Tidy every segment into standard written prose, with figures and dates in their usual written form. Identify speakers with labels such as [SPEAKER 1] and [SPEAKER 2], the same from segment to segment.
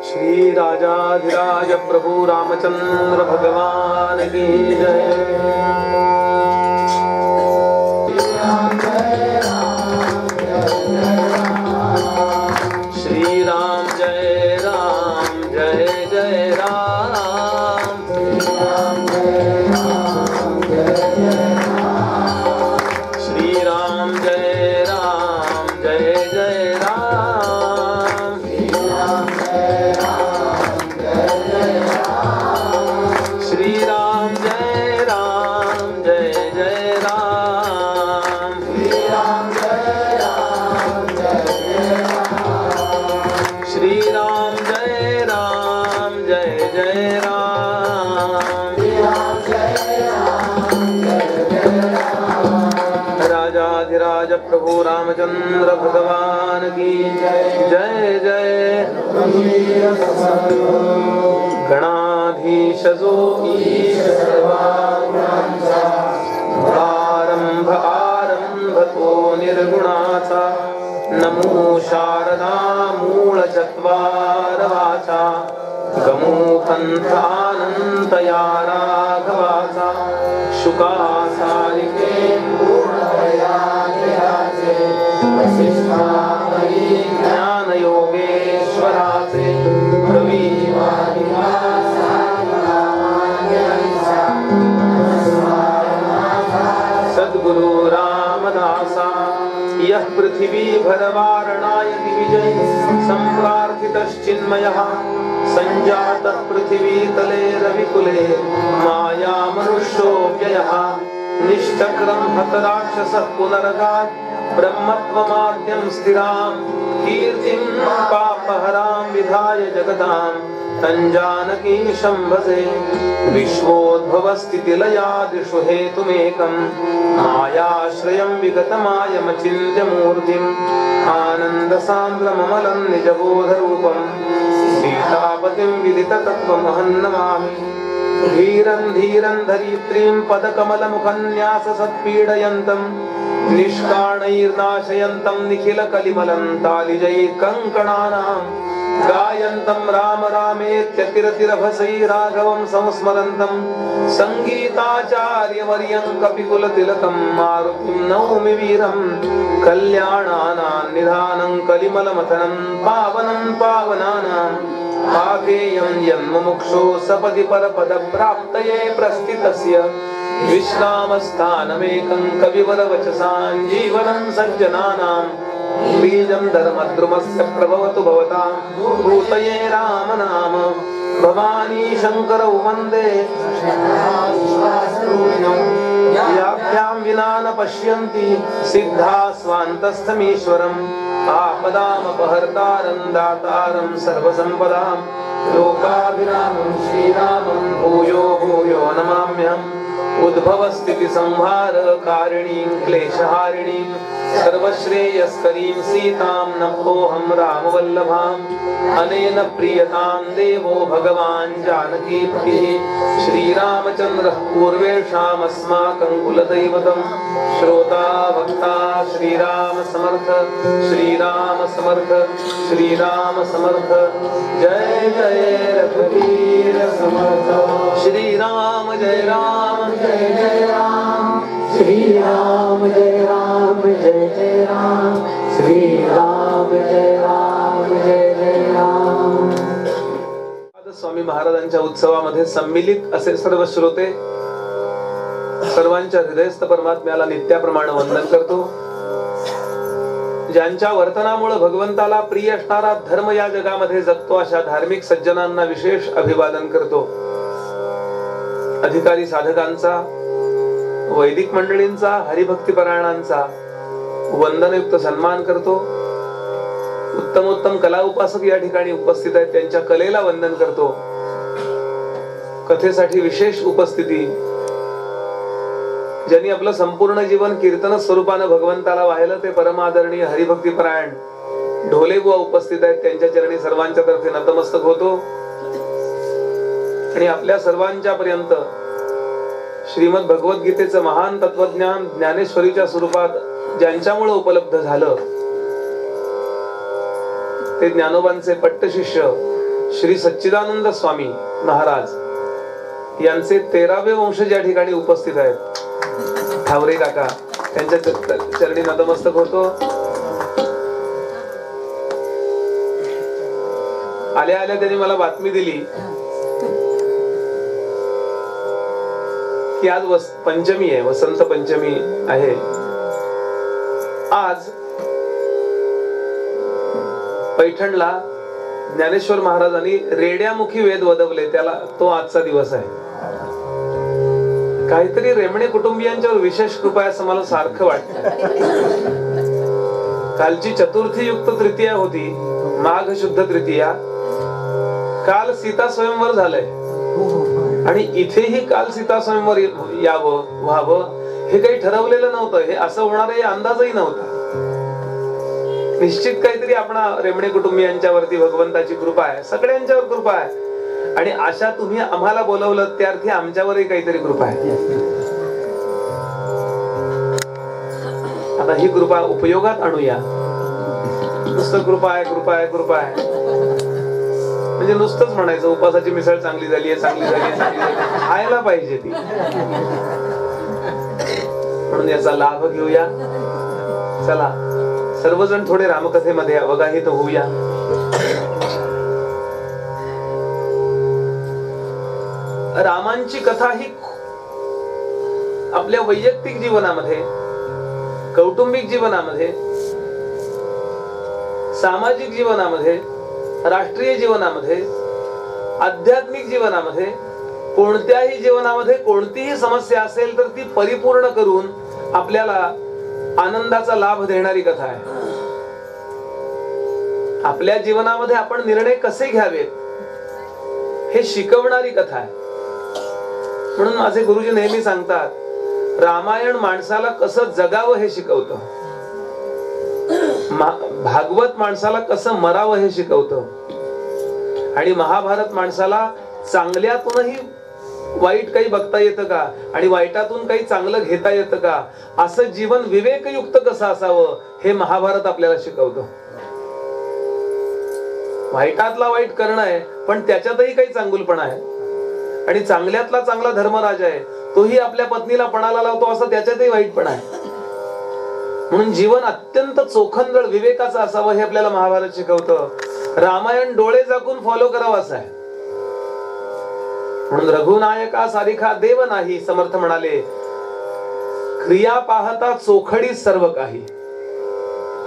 [SPEAKER 1] श्री राजाधिराज प्रभु रामचंद्र भगवान की जय। श्री राम जय राम जय जय राम। श्री राम जय राम जय जय राम। श्री राम जय राम जय जय राम। श्री राम जय राम जय जय राम। राजाधिराज प्रभु रामचंद्र भगवान की जय जय। गणाधीश जो ईश आरंभ आरंभ तो निर्गुणाचा। नमो शारदा मूळ चत्वार वाचा। गमो पंथ अनंत या राघवाचा। शुका सारिके ज्ञान योगेश्वराचे। सद्गुरु रामदासा। यः पृथिवी भरवारणायति विजय। सम्प्रार्थितश्चिन्मयः संजातः पृथिवी तले रविकुले। माया मनुष्यो व्ययः। निष्चक्रं हतराक्षसः पुनरगात्। ब्रह्मत्वमाद्यं स्थिरां कीर्तिं पापहरां विधाय जगतां। तञ्जानकीं शम्भसे। विश्वोद्भवस्थितिलयादिषु हेतुमेकं। मायाश्रयं विगतमायमचिन्त्य मूर्तिम्। आनन्दसान्द्रममलं निजबोधरूपं। सीतापतिं विदिततत्त्वमहं नमामि। धीरं धीरं धरित्रीं पदकमलमुखन्याससत्पीडयन्तं। निष्काणैर्नाशयन्तं निखिलकलिमलं तालिजैर्कङ्कणानां। गायन्तं राम रामेत्यतिरतिरभसैराघवं संस्मरन्तं। सङ्गीताचार्यवर्यं कपिकुलतिलकं। मारुतिं नौमि वीरं। कल्याणानां निधानं कलिमलमथनं। पावनं पावनानां। पापेयं यन्मुमुक्षो सपदि परपदप्राप्तये प्रस्थितस्य। विश्रामस्थानमेकं कविवरवचसां जीवनं सज्जनानां। बीजं धर्मद्रुमस्य प्रभवतु भवतां भूतये राम नाम। भवानी शङ्करौ वन्दे याभ्यां विना न पश्यन्ति सिद्धा स्वान्तस्थमीश्वरम्। आपदामपहर्तारं दातारं सर्वसम्पदां। लोकाभिरामं श्रीरामं भूयो भूयो नमाम्यहम्। उद्भवस्थिति संहार कारिणीं क्लेशहारिणीं। सर्वश्रेयस्करीं सीतां नमोऽहं रामवल्लभाम्। अनेन प्रीयतां देवो भगवान् जानकीपतिः। श्रीरामचन्द्रः पूर्वेषामस्माकं कुलदैवतं। श्रोता भक्ता श्रीराम समर्थ। श्रीराम समर्थ। श्रीराम समर्थ। जय जय रघुवीर समर्थ। श्रीराम जय राम जय जय राम। श्रीराम जय राम जय जय राम। श्रीराम जय राम जय जय राम। स्वामी महाराजांच्या उत्सवामध्ये सम्मिलित असे सर्व श्रोते सर्वांच्या हृदयस्थ परमात्म्याला नित्याप्रमाणे वंदन करतो। ज्यांच्या वर्तनामुळे भगवंताला प्रिय असणारा धर्म या जगामध्ये जगतो अशा धार्मिक सज्जनांना विशेष अभिवादन करतो। अधिकारी साधकांचा, वैदिक मंडळींचा, हरिभक्तीपरायणांचा वंदनयुक्त सन्मान करतो। उत्तमोत्तम कला उपासक या ठिकाणी उपस्थित आहेत, त्यांच्या कलेला वंदन करतो। कथेसाठी विशेष उपस्थिती ज्यांनी आपलं संपूर्ण जीवन कीर्तन स्वरूपाने भगवंताला वाहिलं ते परमादरणीय हरिभक्तीपरायण ढोले बुवा उपस्थित आहेत, त्यांच्या चरणी सर्वांच्या तर्फे नतमस्तक होतो। आणि आपल्या सर्वांच्या पर्यंत श्रीमद भगवद्गीतेचं महान तत्वज्ञान ज्ञानेश्वरीच्या स्वरूपात ज्यांच्यामुळे उपलब्ध झालं ते ज्ञानोबांचे पट्टशिष्य श्री सच्चिदानंद स्वामी महाराज यांचे 13वे वंशज या ठिकाणी उपस्थित आहेत. ठावरे काका त्यांच्या चरणी नतमस्तक होतो. आल्या आल्या त्यांनी मला बातमी दिली की आज पंचमी आहे, वसंत पंचमी आहे. आज पैठणला ज्ञानेश्वर महाराजांनी रेड्यामुखी वेद वदवले, त्याला तो आजचा दिवस आहे. काहीतरी रेमणे कुटुंबियांच्यावर विशेष कृपा आहे असं मला सारखं वाटतं. कालची चतुर्थी युक्त तृतीया होती, माघ शुद्ध तृतीया. काल सीता स्वयंवर झालंय आणि इथेही काल सीता स्वयंवर यावं व्हावं हे काही ठरवलेलं नव्हतं. हे असं होणार हे अंदाजही नव्हता. निश्चित काहीतरी आपणा रेमणे कुटुंबियांच्यावरती भगवंताची कृपा आहे, सगळ्यांच्यावर कृपा आहे. आणि अशा तुम्ही आम्हाला बोलवलं त्यार्थी आमच्यावरही काहीतरी कृपा आहे. आता ही कृपा उपयोगात आणूया. नुसतं कृपा आहे कृपा आहे कृपा आहे म्हणजे नुसतंच म्हणायचं उपासाची मिसळ चांगली झाली आहे, चांगली झाली आहे, चांगली झाली, खायला पाहिजे ती. म्हणून याचा लाभ घेऊया. चला सर्वजण थोडे रामकथेमध्ये अवगाहित होऊया. रामांची कथा ही आपल्या वैयक्तिक जीवनामध्ये, कौटुंबिक जीवनामध्ये, सामाजिक जीवनामध्ये, राष्ट्रीय जीवनामध्ये, आध्यात्मिक जीवनामध्ये, कोणत्याही जीवनामध्ये कोणतीही समस्या असेल तर ती परिपूर्ण करून आपल्याला आनंदाचा लाभ देणारी कथा आहे. आपल्या जीवनामध्ये आपण निर्णय कसे घ्यावेत हे शिकवणारी कथा आहे. म्हणून माझे गुरुजी नेहमी सांगतात, रामायण माणसाला कसं जगावं हे शिकवतं, भागवत माणसाला कसं मरावं हे शिकवतं, आणि महाभारत माणसाला चांगल्यातूनही वाईट काही बघता येतं का आणि वाईटातून काही चांगलं घेता येतं का, असं जीवन विवेकयुक्त कसं असावं हे महाभारत आपल्याला शिकवतं. वाईटातला वाईट करणं आहे पण त्याच्यातही काही चांगुलपणा आहे, आणि चांगल्यातला चांगला धर्मराज आहे तोही आपल्या पत्नीला पणाला लावतो असं त्याच्यातही वाईटपणा आहे. म्हणून जीवन अत्यंत चोखंदळ विवेकाचं असावं हे आपल्याला महाभारत शिकवतं. रामायण डोळे झाकून फॉलो करावं असं आहे. म्हणून रघुनायका सारिखा देव नाही, समर्थ म्हणाले, क्रिया पाहता चोखडी सर्व काही,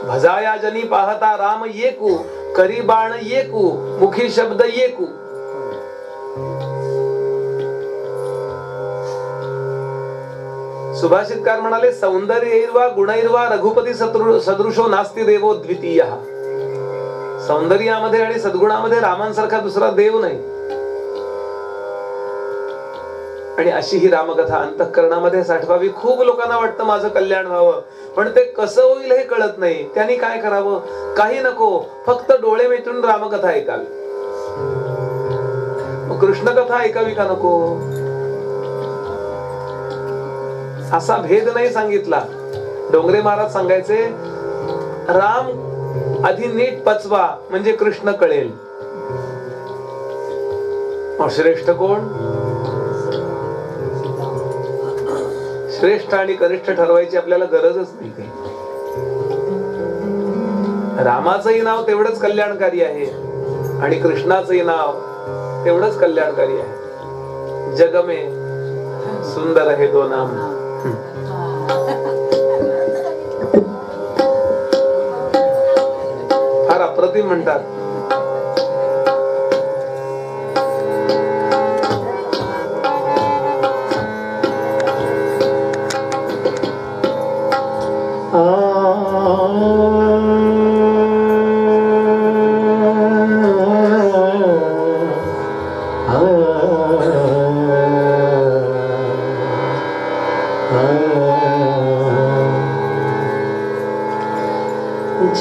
[SPEAKER 1] भजाया जनी पाहता राम येकू, करी बाण येकू, मुखी शब्द येकू. सुभाषितकार म्हणाले, सौंदर्यैर्वा गुणैर्वा रघुपती सदृशो नास्ति देवो द्वितीय. सौंदर्यामध्ये आणि सद्गुणामध्ये रामांसारखा दुसरा देव नाही. आणि अशी ही रामकथा अंतःकरणामध्ये साठवावी. खूप लोकांना वाटतं माझं कल्याण व्हावं, पण ते कसं होईल हे कळत नाही. त्यांनी काय करावं? काही नको, फक्त डोळे मिटून रामकथा ऐकावी. कृष्ण कथा ऐकावी का नको? असा भेद नाही सांगितला. डोंगरे महाराज सांगायचे, राम आधी नीट पचवा म्हणजे कृष्ण कळेल. श्रेष्ठ कोण? श्रेष्ठ आणि कनिष्ठ ठरवायची आपल्याला गरजच नाही काही. रामाचंही नाव तेवढंच कल्याणकारी आहे आणि कृष्णाचंही नाव तेवढंच कल्याणकारी आहे. जग में सुंदर है दो नाम. फार अप्रतिम म्हणतात.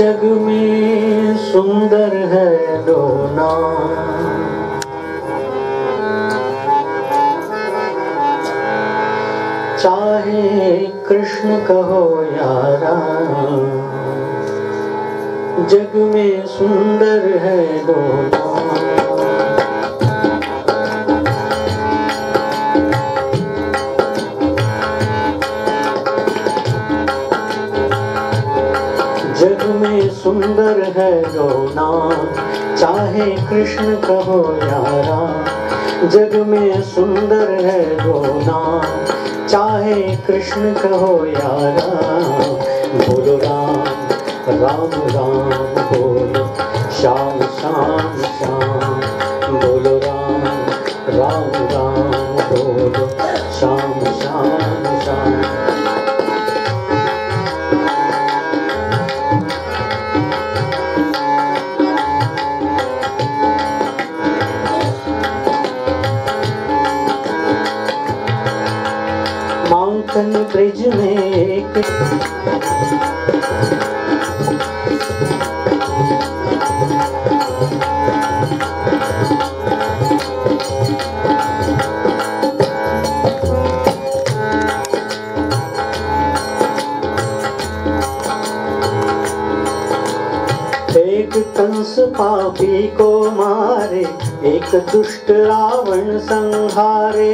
[SPEAKER 2] जग में सुंदर है दो नाम, चाहे कृष्ण कहो या राम. जग में सुंदर है दो नाम, कृष्ण कहो यारा, जग में सुंदर है दो नाम। चाहे कृष्ण कहो यारा, बोलो राम राम राम बोलो, श्याम श्याम श्याम बोलो, राम राम राम बोलो, श्याम श्याम श्याम। माखन ब्रिज में एक कंस पापी को मारे, एक दुष्ट रावण संहारे।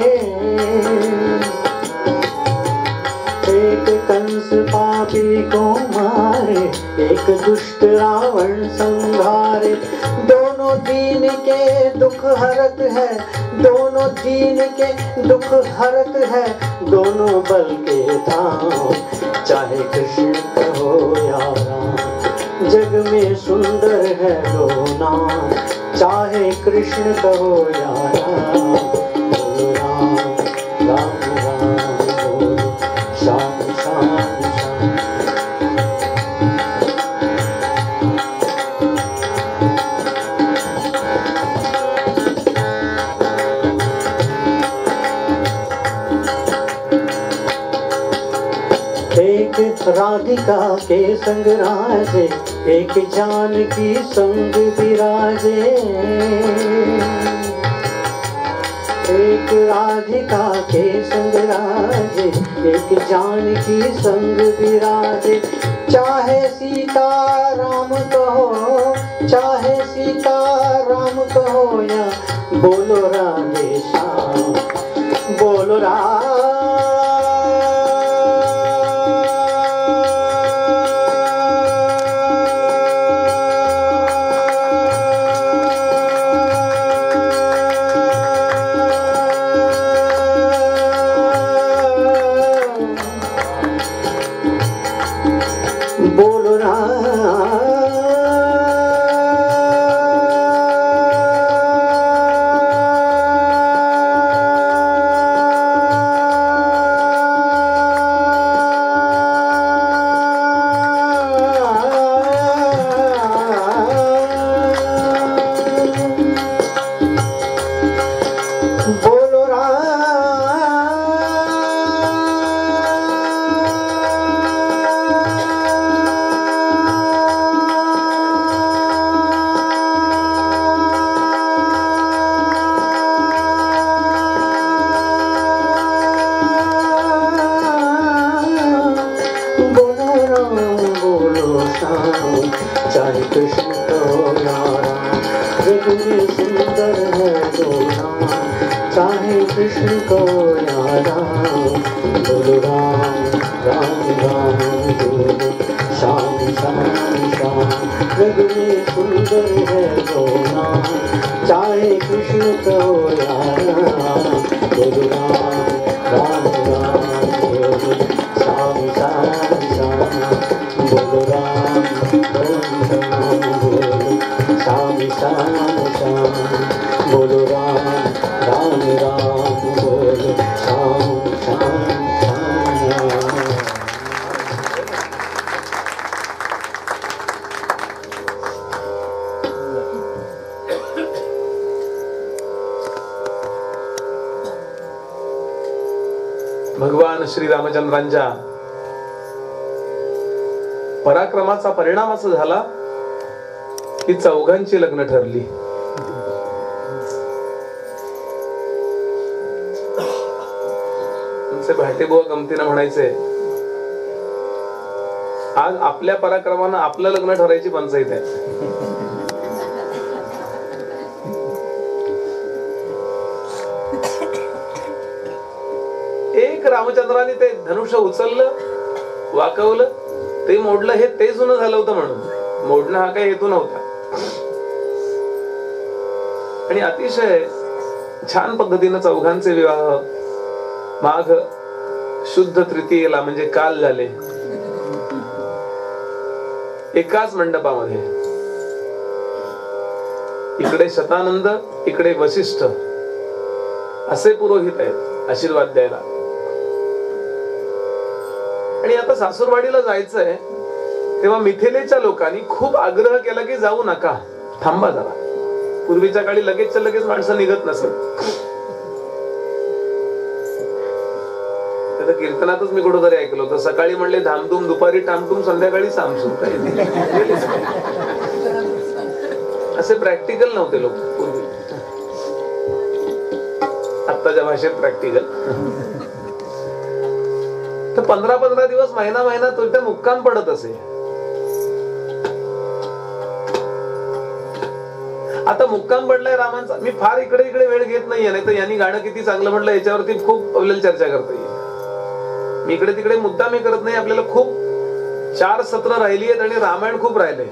[SPEAKER 2] एक कंस पापी को मारे, एक दुष्ट रावण संहारे। दोनों दीन के दुख हरत है, दोनों दीन के दुख हरत है, दोनों बल के धाम। चाहे कृष्ण कहो या राम, जग में सुंदर है दो नाम। चाहे कृष्ण कहो या राम, बोलो राम राम राम बोलो, श्याम श्याम श्याम। एक राधिका के संग राजे, एक जानकी संग विराजे। एक राधिका के संग राजे, एक जानकी संग विराजे। चाहे सीता राम कहो, चाहे सीता राम कहो, या बोलो राधे श्याम, बोलो राम चाहे कृष्ण कहो या राम, जग में सुंदर है दो नाम। चाहे कृष्ण कहो या राम, बोलो राम राम राम बोलो, श्याम श्याम श्याम। जग में सुंदर है दो नाम। चाहे कृष्ण कहो या राम, बोलो राम राम राम बोलो, श्याम श्याम श्याम बोलो, राम राम बोलो, श्याम श्याम श्याम बोलो, राम राम राम बोलो, श्याम श्याम श्याम।
[SPEAKER 1] भगवान श्री रामचंद्रांच्या पराक्रमाचा परिणाम असा झाला की चौघांची लग्न ठरली. तुमचे भाटेबुवा गमतीनं म्हणायचे, आज आपल्या पराक्रमानं आपलं लग्न ठरायची पंचायत आहे. एक रामचंद्राने ते धनुष्य उचललं, वाकवलं, ते मोडलं. हे ते जुनं झालं होतं म्हणून, मोडणं हा काही हेतू नव्हता. आणि अतिशय छान पद्धतीनं चौघांचे विवाह माघ शुद्ध तृतीयेला म्हणजे काल झाले, एकाच मंडपामध्ये. इकडे शतानंद, इकडे वशिष्ठ असे पुरोहित आहेत आशीर्वाद द्यायला. आणि आता सासूरवाडीला जायचंय तेव्हा मिथिलेच्या लोकांनी खूप आग्रह केला की जाऊ नका, थांबा जरा. पूर्वीच्या काळी लगेच लगेच माणसं निघत नसत. कीर्तनातच मी कुठेतरी ऐकलं होतं, सकाळी म्हणले धामधूम, दुपारी टामटूम, संध्याकाळी सामसूम. असे प्रॅक्टिकल नव्हते लोक पूर्वी, आत्ताच्या भाषेत प्रॅक्टिकल. तर 15-15 दिवस, महिना तुझ्या मुक्काम पडत असे. आता मुक्काम पडलाय रामांचा. मी फार इकडे इकडे वेळ घेत नाहीये, नाही तर यांनी गाणं किती चांगलं म्हटलं याच्यावरती खूप आपल्याला चर्चा करता येईल. मी इकडे तिकडे मुद्दा मी करत नाही. आपल्याला खूप 4 सत्र राहिली आहेत आणि रामायण खूप राहिले,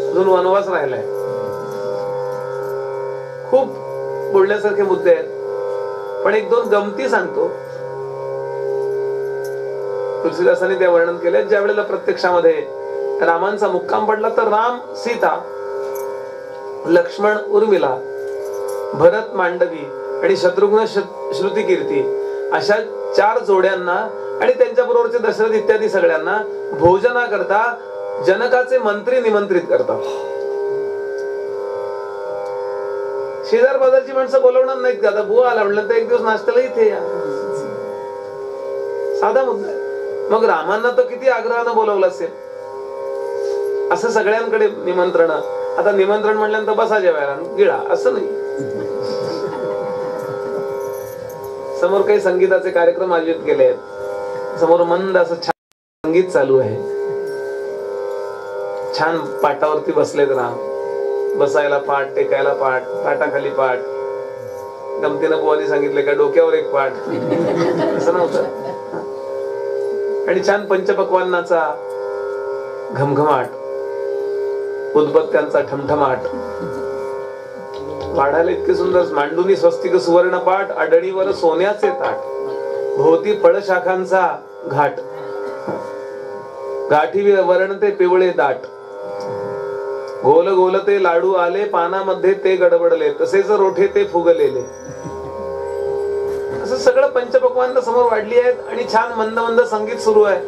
[SPEAKER 1] अजून वनवास राहिलाय. खूप बोलण्यासारखे मुद्दे आहेत, पण 1-2 गमती सांगतो. तुलसीदासांनी ते वर्णन केले. ज्या वेळेला प्रत्यक्षामध्ये रामांचा मुक्काम पडला तर राम सीता, लक्ष्मण उर्मिला, भरत मांडवी आणि शत्रुघ्न श्रुतिकीर्ती अशा 4 जोड्यांना आणि त्यांच्या बरोबरचे दशरथ इत्यादी सगळ्यांना भोजना करता जनकाचे मंत्री निमंत्रित करतात. शेजार बाजारची माणसं बोलवणार नाहीत का? आता बुवा आला म्हटलं तर 1 दिवस नाश्त्याला इथे या, साधा मुद्दा आहे. मग रामांना तर किती आग्रहानं बोलवलं असेल. असं सगळ्यांकडे निमंत्रण. आता निमंत्रण म्हणल्यानंतर बसा जेवायला गिळा असं नाही. समोर काही संगीताचे कार्यक्रम आयोजित केले आहेत, समोर मंद असं छान संगीत चालू आहे, छान पाटावरती बसलेत राम. बसायला पाठ, टेकायला पाठ, पाटाखाली पाठ. गमतीनं बुवानी सांगितले का डोक्यावर एक पाठ, असं नव्हतं. आणि छान पंचपक्वान्नाचा घमघमाट, उदबत्त्यांचा ठमठमाट. वाढायला इतके सुंदर मांडुनी स्वस्तिक सुवर्ण पाठ, आडणीवर सोन्याचे ताट, भोवती फळशाखांचा घाट, गाठी वर्णते पिवळे दाट, गोल गोल ते लाडू आले, पानामध्ये ते गडबडले, तसेच रोठे ते फुगलेले. असं सगळं पंचपक्वान्न समोर वाढली आहेत आणि छान मंद मंद संगीत सुरू आहे.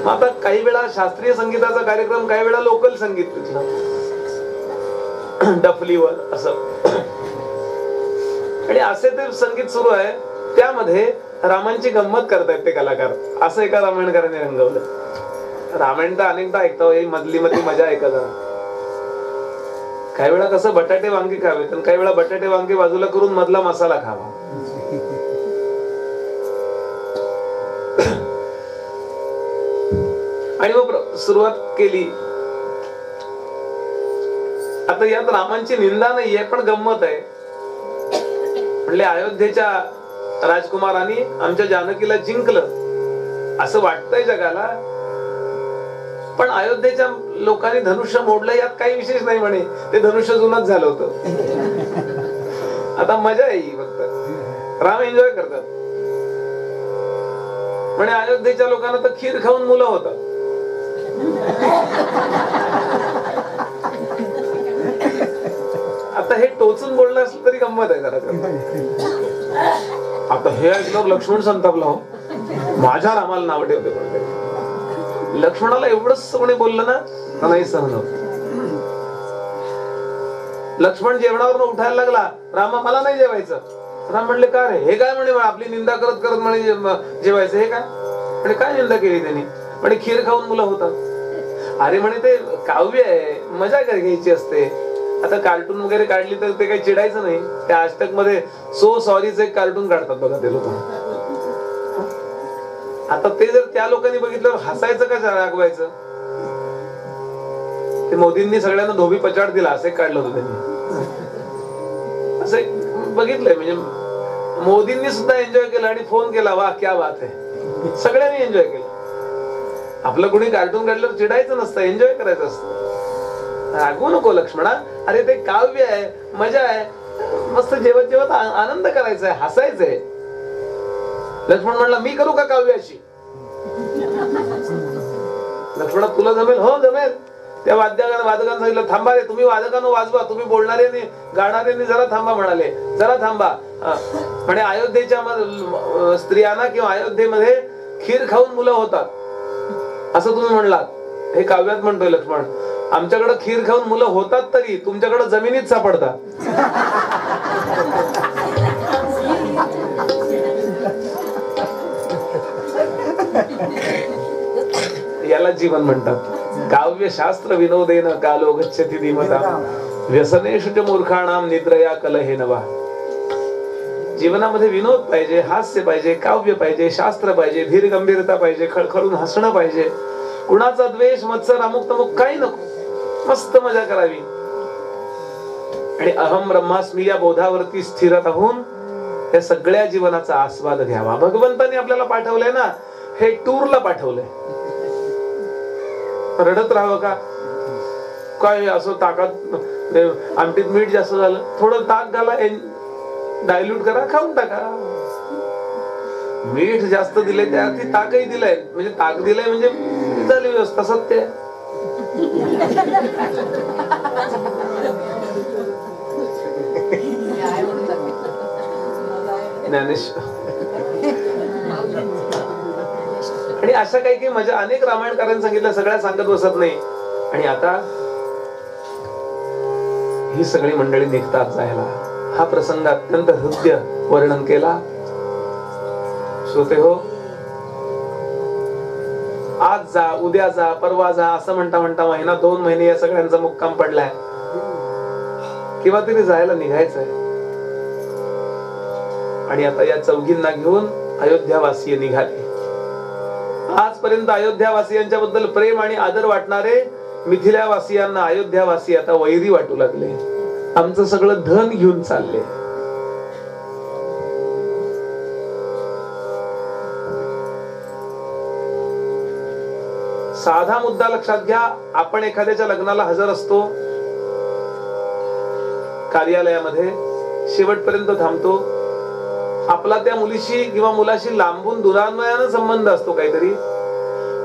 [SPEAKER 1] मग आता काही वेळा शास्त्रीय संगीताचा कार्यक्रम, काही वेळा लोकल संगीत तिथलं डफलीवर असं. आणि असे ते संगीत सुरू आहे. त्यामध्ये रामांची गंमत करतायत ते कलाकार. असं एका रामायणकाराने रंगवलं. रामायण तर अनेकदा ऐकतो, मधली मजा ऐका जरा. काही वेळा कसं बटाटे वांगे खावेत आणि काही वेळा बटाटे वांगे बाजूला करून मधला मसाला खावा. आणि मग सुरुवात केली. आता यात रामांची निंदा नाहीये, पण गंमत आहे. म्हणले अयोध्येच्या राजकुमारांनी आमच्या जानकीला जिंकलं असं वाटतंय जगाला, पण अयोध्येच्या लोकांनी धनुष्य मोडलं यात काही विशेष नाही म्हणे. ते धनुष्य जुनच झालं होतं. आता मजा येईल, फक्त राम एन्जॉय करतात म्हणे. अयोध्येच्या लोकांना तर खीर खाऊन मुलं होतात. आता हे टोचून बोलणं असलं तरी गंमत आहे जरा. आता हे ऐकल्यावर लक्ष्मण संतापला. हो, माझ्या रामाला नाव ठेवते. पण लक्ष्मणाला एवढंच कोणी बोललं ना, नाही सहन होत. लक्ष्मण जेवणावर उठायला लागला. रामा मला नाही जेवायचं. राम म्हणले का रे? हे काय म्हणे आपली निंदा करत करत म्हणे जेवायचं. हे काय म्हणे? काय निंदा केली त्यांनी? म्हणे खीर खाऊन मुलं होतात. अरे म्हणे ते काव्य आहे, मजा घ्यायची असते. आता कार्टून वगैरे काढली तर ते काही चिडायचं नाही. त्या आजतक मध्ये सो सॉरीच एक कार्टून काढतात बघा ते लोक. आता ते जर त्या लोकांनी बघितलं हसायचं का रागवायचं? ते मोदींनी सगळ्यांना धोबी पचाड दिला असं काढलं होतं त्यांनी. असं बघितलंय. म्हणजे मोदींनी सुद्धा एन्जॉय केलं आणि फोन केला, वा क्या बात आहे. सगळ्यांनी एन्जॉय केलं. आपलं कोणी कार्टून काढल्यावर चिडायचं नसतं, एन्जॉय करायचं असतं. रागवू नको लक्ष्मणा, अरे ते काव्य आहे, मजा आहे, मस्त जेवत जेवत आनंद करायचा आहे, हसायचंय. लक्ष्मण म्हणला मी करू का काव्याशी? लक्ष्मणा तुला जमेल? हो जमेल. त्या वादकांना सांगितलं थांबा रे, तुम्ही वादकांना वाजवा, तुम्ही बोलणाऱ्यांनी गाणाऱ्यांनी जरा थांबा म्हणाले, जरा थांबा. आणि अयोध्येच्या स्त्रियांना किंवा अयोध्येमध्ये खीर खाऊन मुलं होतात असं तुम्ही म्हणलात, हे काव्यात म्हणतोय लक्ष्मण. आमच्याकडे खीर खाऊन मुलं होतात तरी तुमच्याकडे जमिनीत सापडतात. याला जीवन म्हणतात. काव्य शास्त्र विनोदेन कालो गच्छति धीमता व्यसनेषु च मूर्खाणाम निद्रया कलहे नवा. जीवनामध्ये विनोद पाहिजे, हास्य पाहिजे, काव्य पाहिजे, शास्त्र पाहिजे, धीर गंभीरता पाहिजे, खळखळून हसणं पाहिजे, कुणाचा द्वेष मत्सर अमुक तमुक काही नको, मस्त मजा करावी. आणि अहम ब्रह्मास्मी या बोधावरती स्थिर राहून या सगळ्या जीवनाचा आस्वाद घ्यावा. भगवंताने आपल्याला पाठवलंय ना, हे टूरला पाठवलंय. रडत राहावं का काय? असं ताकात आमटीत मीठ जास्त झालं, थोडं ताक घाला, डायल्यूट करा, खाऊन टाका. मीठ जास्त दिले त्यावरती ताकही दिलंय, म्हणजे ताक दिलंय म्हणजे झाली व्यवस्था. सत्य आहे. ज्ञानेश्वर. आणि अशा काही काही मजा अनेक रामायणकारांनी सांगितलं, सगळ्या सांगत बसत नाही. आणि आता ही सगळी मंडळी निघतात जायला. हा प्रसंग अत्यंत हृदय वर्णन केला. श्रोते हो, आज जा, उद्या जा, परवा जा असं म्हणता म्हणता महिना 2 महिने या सगळ्यांचा मुक्काम पडलाय. किंवा तरी जायला निघायचंय. आणि आता या चौघींना घेऊन अयोध्यावासीय निघाले. आजपर्यंत अयोध्यावासियांच्या बद्दल प्रेम आणि आदर वाटणारे मिथिलावासियांना अयोध्यावासी आता वैरी वाटू लागले. आमचं सगळं धन घेऊन चालले. साधा मुद्दा लक्षात घ्या. आपण एखाद्याच्या लग्नाला हजर असतो, कार्यालयामध्ये शेवटपर्यंत थांबतो. आपला त्या मुलीशी किंवा मुलाशी लांबून दुरान्वयानं संबंध असतो काहीतरी,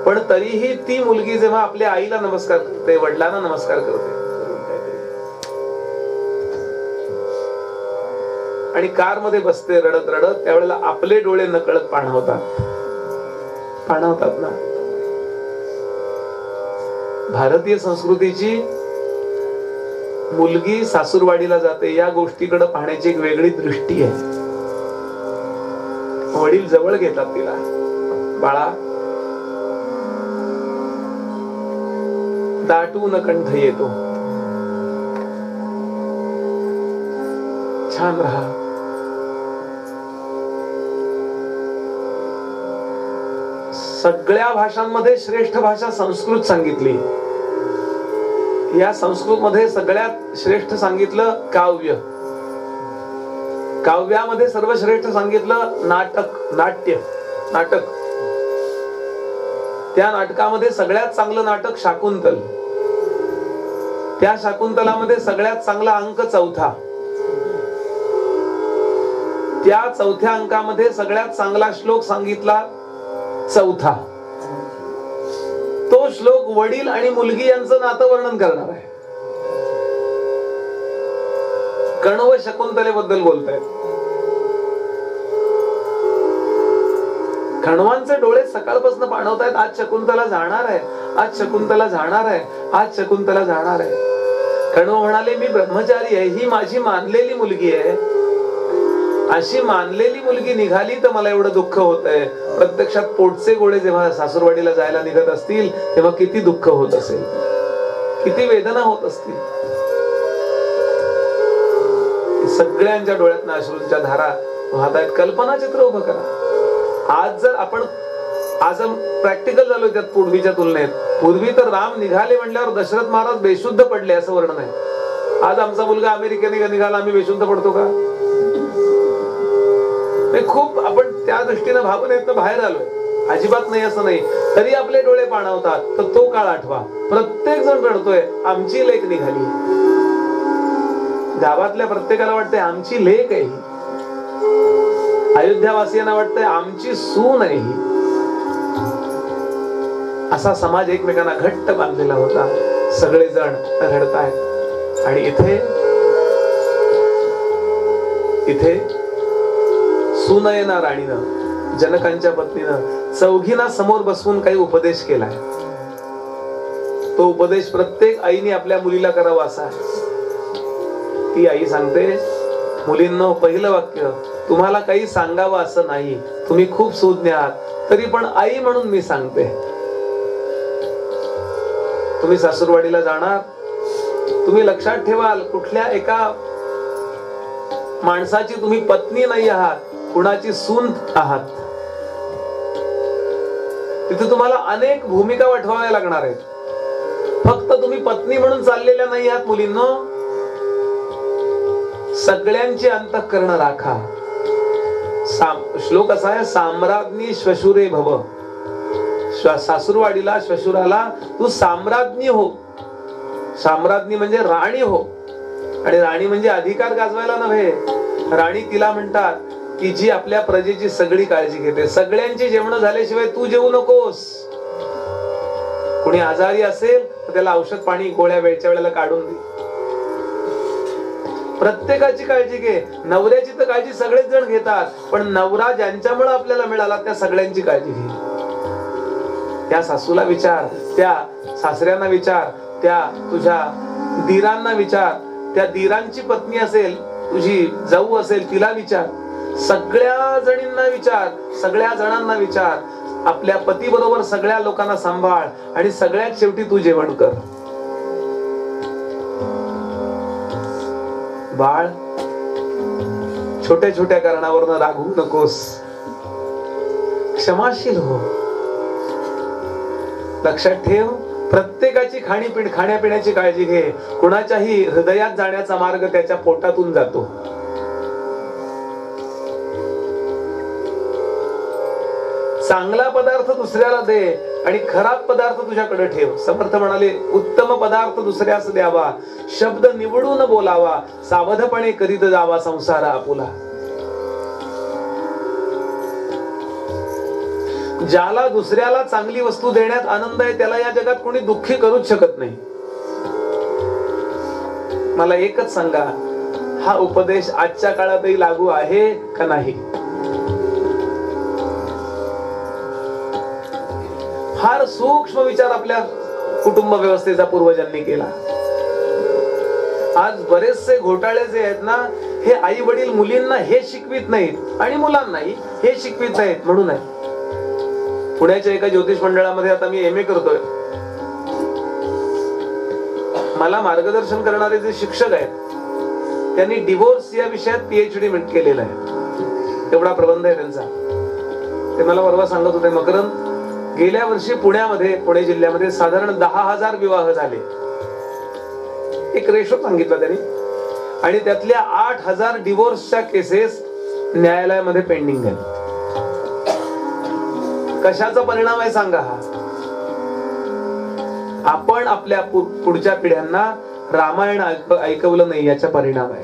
[SPEAKER 1] पण तरीही ती मुलगी जेव्हा आपल्या आईला नमस्कार करते, वडिलांना नमस्कार करते, आणि कार मध्ये बसते रडत रडत, त्यावेळेला आपले डोळे नकळत पाणवतात ना. भारतीय संस्कृतीची मुलगी सासूरवाडीला जाते या गोष्टीकडे पाहण्याची एक वेगळी दृष्टी आहे. वडील जवळ घेतात तिला, बाळा दाटून कंठ येतो, छान राहा. सगळ्या भाषांमध्ये श्रेष्ठ भाषा संस्कृत सांगितली. या संस्कृत मध्ये सगळ्यात श्रेष्ठ सांगितलं काव्य. काव्यामध्ये सर्वश्रेष्ठ सांगितलं नाट्य. त्या नाटकामध्ये सगळ्यात चांगलं नाटक शाकुंतल. त्या शाकुंतलामध्ये सगळ्यात चांगला अंक 4. त्या 4थ्या अंकामध्ये सगळ्यात चांगला श्लोक सांगितला 4. तो श्लोक वडील आणि मुलगी यांचं नातं वर्णन करणार आहे. कण्व शकुंतलेबद्दल बोलतायत. कण्वांचे डोळे सकाळपासून पाणवतायत. आज शकुंतला जाणार आहे, आज शकुंतला जाणार आहे, आज शकुंतला जाणार आहे. कण्व म्हणाले मी ब्रह्मचारी आहे, ही माझी मानलेली मुलगी आहे. अशी मानलेली मुलगी निघाली तर मला एवढं दुःख होत आहे. प्रत्यक्षात पोटचे गोळे जेव्हा सासूरवाडीला जायला निघत असतील तेव्हा किती दुःख होत असेल, किती वेदना होत असतील. सगळ्यांच्या डोळ्यातनं अश्रूंच्या धारा वाहत आहेत. कल्पना चित्र उभं करा. आज जर आपण प्रॅक्टिकल झालो त्यात पूर्वीच्या तुलनेत. पूर्वी तर राम निघाले म्हणल्यावर दशरथ महाराज बेशुद्ध पडले असं वर्णन आहे. आज आमचा मुलगा अमेरिकेने निघाला, आम्ही बेशुद्ध पडतो का? खूप आपण त्या दृष्टीनं भावनेतनं बाहेर आलोय. अजिबात नाही असं नाही, तरी आपले डोळे पाणावतात. तर तो काळ आठवा. प्रत्येक जण रडतोय, आमची लेक निघाली. गावातल्या प्रत्येकाला वाटतंय आमची लेक आहे ही. अयोध्यावासियांना वाटतंय आमची सून आहे ही. असा समाज एकमेकांना घट्ट बांधलेला होता. सगळेजण रडतायत. आणि इथे सुनयना राणीनं, जनकांच्या पत्नीनं चौघींना समोर बसवून काही उपदेश केलाय. तो उपदेश प्रत्येक आईने आपल्या मुलीला करावा असा आहे. ती आई सांगते, मुलींनो, पहिलं वाक्य, तुम्हाला काही सांगावं असं नाही, तुम्ही खूप सुज्ञ आहात, तरी पण आई म्हणून मी सांगते. तुम्ही सासूरवाडीला जाणार, तुम्ही लक्षात ठेवाल, कुठल्या एका माणसाची तुम्ही पत्नी नाही आहात, कुणाची सून आहात. तिथे तुम्हाला अनेक भूमिका वठवाव्या लागणार आहेत. फक्त तुम्ही पत्नी म्हणून चाललेल्या नाही आहात मुलींनो. सगळ्यांची अंतःकरण राखा. श्लोक असा आहे, साम्राज्ञी श्वशुरे भव. सासूरवाडीला, श्वशुराला तू साम्राज्ञी हो. साम्राज्ञी म्हणजे राणी हो. आणि राणी म्हणजे अधिकार गाजवायला नव्हे. राणी तिला म्हणतात की जी आपल्या प्रजेची सगळी काळजी घेते. सगळ्यांची जेवण झाल्याशिवाय तू जेवू नकोस. कुणी आजारी असेल तर त्याला औषध पाणी गोळ्या वेळच्या वेळेला काढून दे. प्रत्येकाची काळजी घे. नवऱ्याची तर काळजी सगळेच जण घेतात, पण नवरा ज्यांच्यामुळे आपल्याला मिळाला त्या सगळ्यांची काळजी घे. त्या सासूला विचार, त्या सासऱ्यांना विचार, त्या तुझ्या दीरांना विचार, त्या दीरांची पत्नी असेल, तुझी जाऊ असेल, तिला विचार. सगळ्या जणींना विचार, सगळ्या जणांना विचार. आपल्या पती बरोबर सगळ्या लोकांना सांभाळ आणि सगळ्यात शेवटी तू जेवण कर. बाळ, छोट्या छोट्या कारणावरून रागवू नकोस. क्षमाशील हो. लक्षात ठेव, प्रत्येकाची खाण्यापिण्याची काळजी घे. कुणाच्याही हृदयात जाण्याचा मार्ग त्याच्या पोटातून जातो. चांगला पदार्थ दुसऱ्याला दे आणि खराब पदार्थ तुझ्याकडे ठेव. समर्थ म्हणाले, उत्तम पदार्थ दुसऱ्यास द्यावा, शब्द निवडून बोलावा, सावधपणे करीत जावा संसार आपुला. ज्याला दुसऱ्याला चांगली वस्तू देण्यात आनंद आहे त्याला या जगात कोणी दुःखी करूच शकत नाही. मला एकच सांगा, हा उपदेश आजच्या काळातही लागू आहे का नाही? फार सूक्ष्म विचार आपल्या कुटुंब व्यवस्थेचा पूर्वजांनी केला. आज बरेचसे घोटाळे जे आहेत ना, हे आई वडील मुलींना हे शिकवित नाहीत आणि मुलांनाही हे शिकवित नाहीत म्हणून आहे. पुण्याच्या एका ज्योतिष मंडळामध्ये आता मी MA करतोय. मला मार्गदर्शन करणारे जे शिक्षक आहेत त्यांनी डिवोर्स या विषयात PhD केलेला आहे. एवढा प्रबंध आहे त्यांचा. ते मला परवा सांगत होते, मकरंद, गेल्या वर्षी पुणे जिल्ह्यामध्ये साधारण 10,000 विवाह झाले. एक रेशो सांगितला त्यांनी. आणि त्यातल्या 8,000 डिवोर्सच्या केसेस न्यायालयामध्ये पेंडिंग आहेत. कशाचा परिणाम आहे सांगा हा? आपण आपल्या पुढच्या पिढ्यांना रामायण ऐकवलं नाही याचा परिणाम आहे.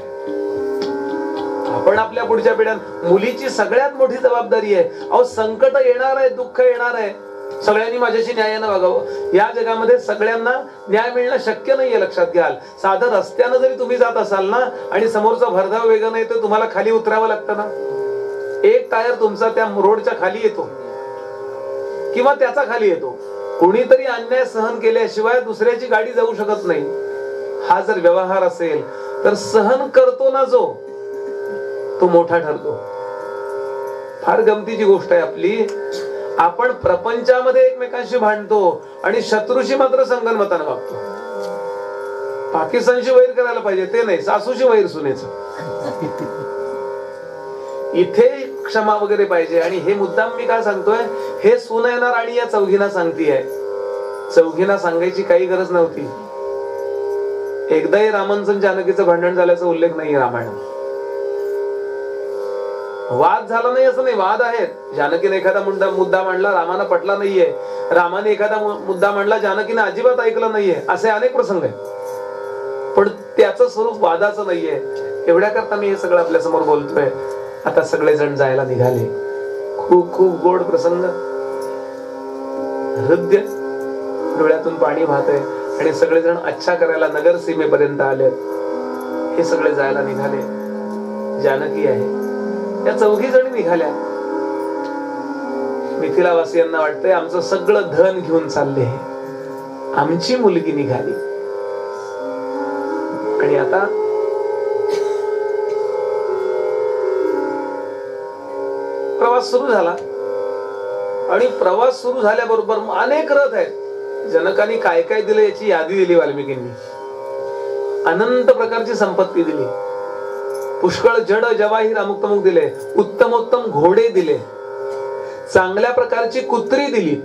[SPEAKER 1] आपण आपल्या पुढच्या पिढ्यांना, मुलीची सगळ्यात मोठी जबाबदारी आहे. अहो, संकट येणार आहे, दुःख येणार आहे, सगळ्यांनी माझ्याशी न्यायानं वागावं. या जगामध्ये सगळ्यांना न्याय मिळणं शक्य नाहीये, लक्षात घ्याल. साधं रस्त्यानं जरी तुम्ही जात असाल ना आणि समोरचा भरधाव वेगानं येतो, तुम्हाला खाली उतरावं लागतं ना. एक टायर तुमचा त्या रोडच्या खाली येतो किंवा त्याचा खाली येतो. कोणीतरी अन्याय सहन केल्याशिवाय दुसऱ्याची गाडी जाऊ शकत नाही. हा जर व्यवहार असेल तर सहन करतो ना जो, तो मोठा ठरतो. फार गमतीची गोष्ट आहे आपली. आपण प्रपंचामध्ये एकमेकांशी भांडतो आणि शत्रूशी मात्र संगनमतानं वागतो. पाकिस्तानशी वैर करायला पाहिजे ते नाही, सासूशी वैर सुनेचं. इथे क्षमा वगैरे पाहिजे. आणि हे मुद्दाम मी काय सांगतोय, हे सुनयना राणी या चौघींना सांगतीये. चौघींना सांगायची काही गरज नव्हती. एकदाही रामांचं जानकीचं भांडण झाल्याचा उल्लेख नाहीये रामायणात. वाद झाला नाही असं नाही, वाद आहेत. जानकीने एखादा मुद्दा मांडला, रामाना पटला नाहीये. रामाने एखादा मुद्दा मांडला, जानकीने अजिबात ऐकलं नाहीये. असे अनेक प्रसंग आहेत, पण त्याचं स्वरूप वादाचं नाहीये. एवढ्या करता मी हे सगळं आपल्या समोर बोलतोय. आता सगळेजण जायला निघाले. खूप खूप गोड प्रसंग, हृदय डोळ्यातून पाणी वाहतंय आणि सगळेजण अच्छा करायला नगर सीमेपर्यंत आले. हे सगळे जायला निघाले. जानकी आहे, या 4 जणी निघाल्या. मिथिलावासियांना वाटतंय आमचं सगळं धन घेऊन चालले, आमची मुलगी निघाली. आणि आता प्रवास सुरू झाला. आणि प्रवास सुरू झाल्याबरोबर अनेक रथ आहेत. जनकाने काय काय दिलं याची यादी दिली वाल्मिकींनी. अनंत प्रकारची संपत्ती दिली. पुष्कळ जड जवाहीर अमुक दिले. उत्तमोत्तम घोडे दिले. चांगल्या प्रकारची कुत्री दिली.